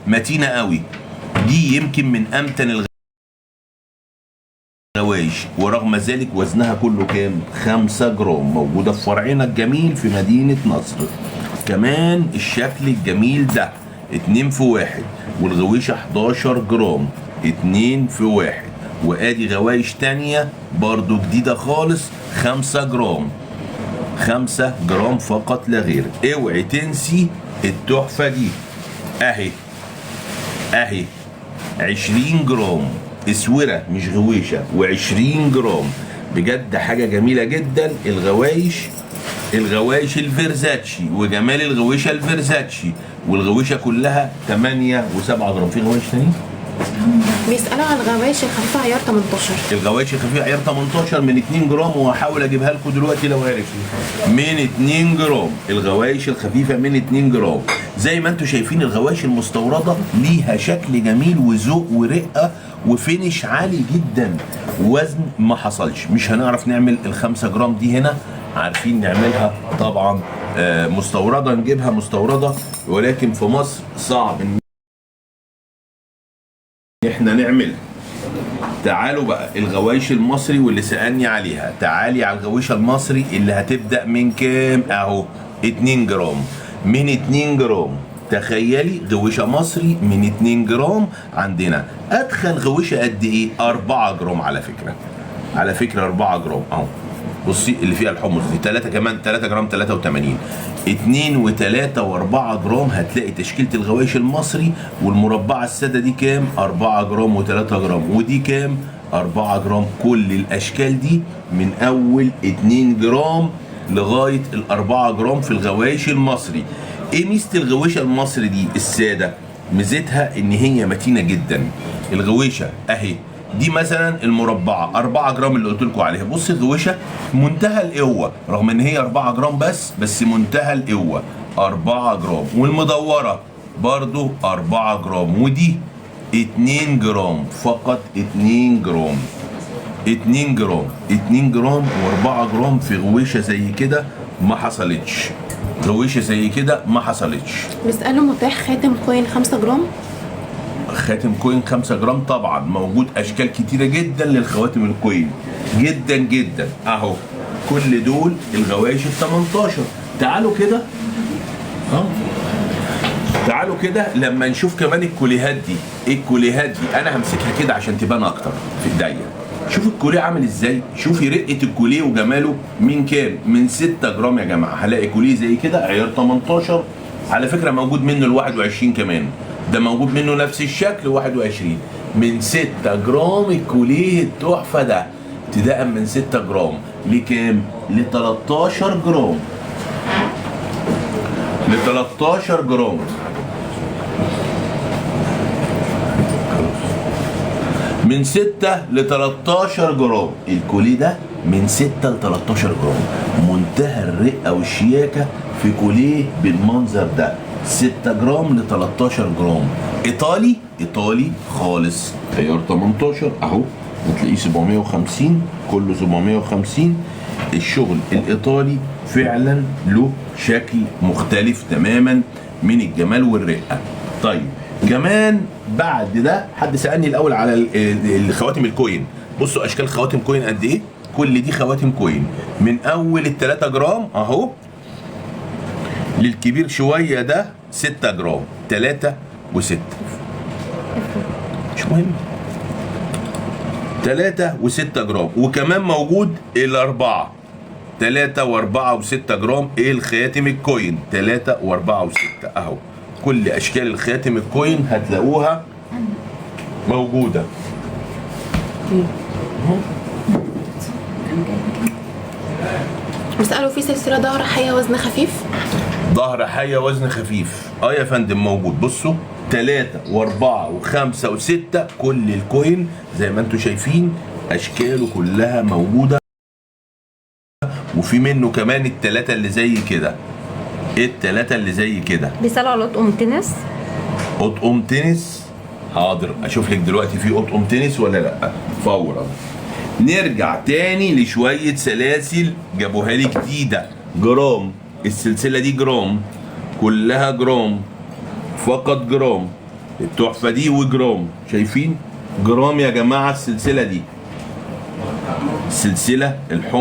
متينه قوي. دي يمكن من امتن الغوايش، ورغم ذلك وزنها كله كام؟ 5 جرام. موجوده في فرعنا الجميل في مدينه نصر. كمان الشكل الجميل ده 2 في 1، والغويشه 11 جرام 2 في 1. وادي غوايش تانية برضو جديده خالص 5 جرام 5 جرام فقط لا غير. اوعي تنسي التحفه دي اهي 20 جرام اسوره مش غويشه، و20 جرام. بجد حاجه جميله جدا. الغوايش الفيرزاتشي، وجمال الغويشه الفيرزاتشي، والغويشه كلها 8 و7 جرام. في غوايش تاني بيسألوا على الغوايش الخفيفة عيار 18. الغوايش الخفيفة عيار 18 من 2 جرام، وهحاول اجيبها لكم دلوقتي لو عرفت. من 2 جرام الغوايش الخفيفة من 2 جرام. زي ما انتم شايفين الغوايش المستوردة ليها شكل جميل وذوق ورقة وفينش عالي جدا. وزن ما حصلش. مش هنعرف نعمل ال5 جرام دي هنا، عارفين نعملها طبعا مستوردة، نجيبها مستوردة، ولكن في مصر صعب ان احنا نعملها. تعالوا بقى الغوايش المصري واللي سألني عليها. تعالي على الغويشة المصري اللي هتبدأ من كام؟ اهو 2 جرام. من 2 جرام تخيلي غويشة مصري من 2 جرام. عندنا ادخل غويشة قد ايه؟ 4 جرام على فكرة 4 جرام اهو. بصي اللي فيها الحمص دي 3 كمان 3 جرام 83. 2 و3 و4 جرام. هتلاقي تشكيلة الغوايش المصري والمربعة السادة دي كام؟ 4 جرام و3 جرام. ودي كام؟ 4 جرام. كل الأشكال دي من أول 2 جرام لغاية ال4 جرام في الغوايش المصري. إيه ميزة الغويشة المصري دي السادة؟ ميزتها إن هي متينة جدا. الغويشة أهي دي مثلا المربعه 4 جرام اللي قلت لكم عليها. بص الغويشه منتهى القوه، رغم ان هي 4 جرام بس منتهى القوه 4 جرام. والمدوره برضو 4 جرام. ودي 2 جرام فقط. 2 جرام 2 جرام 2 جرام و4 جرام في غويشه زي كده ما حصلتش. غويشه زي كده ما حصلتش. بيسألوا متاح خاتم كوين 5 جرام؟ خاتم كوين 5 جرام طبعا موجود. اشكال كتيره جدا للخواتم الكوين جدا جدا اهو. كل دول الغوايش ال 18. تعالوا كده تعالوا كده لما نشوف كمان الكوليهات دي. الكوليهات دي انا همسكها كده عشان تبان اكتر في ايديا. شوف الكوليه عامل ازاي. شوفي رقه الكوليه وجماله. من كام؟ من 6 جرام يا جماعه. هلاقي كوليه زي كده عيار 18. على فكره موجود منه ال 21 كمان. ده موجود منه نفس الشكل 21. من 6 جرام الكوليه التحفه ده. ابتداء من 6 جرام لكام؟ ل 13 جرام. ل 13 جرام. من 6 ل 13 جرام. الكوليه ده من 6 ل 13 جرام. منتهى الرقه والشياكه في كوليه بالمنظر ده. 6 جرام ل 13 جرام. ايطالي خالص. عيار 18 اهو. هتلاقيه 750. كله 750. الشغل الايطالي فعلا له شكل مختلف تماما من الجمال والرقه. طيب كمان بعد ده حد سالني الاول على الخواتم الكوين. بصوا اشكال خواتم كوين قد ايه. كل دي خواتم كوين من اول ال 3 جرام اهو للكبير شويه ده 6 جرام. 3 و6 مش مهم. 3 و6 جرام. وكمان موجود الاربعه 3 و4 و6 جرام. ايه الخاتم الكوين 3 و4 و6 اهو. كل اشكال الخاتم الكوين هتلاقوها موجوده. بيسألوا في سلسلة ظهر حية وزن خفيف؟ ظهر حية وزن خفيف يا فندم موجود. بصوا 3 و4 و5 و6 كل الكوين زي ما انتم شايفين اشكاله كلها موجوده. وفي منه كمان الثلاثه اللي زي كده. الثلاثه اللي زي كده. بيسألوا على اطقم تنس. اطقم تنس حاضر اشوف لك دلوقتي في اطقم تنس ولا لا فورا. نرجع تاني لشويه سلاسل جابوها لي جديده جرام. السلسله دي جرام كلها جرام فقط جرام. التحفه دي وجرام، شايفين؟ جرام يا جماعه السلسله دي، السلسله الحمر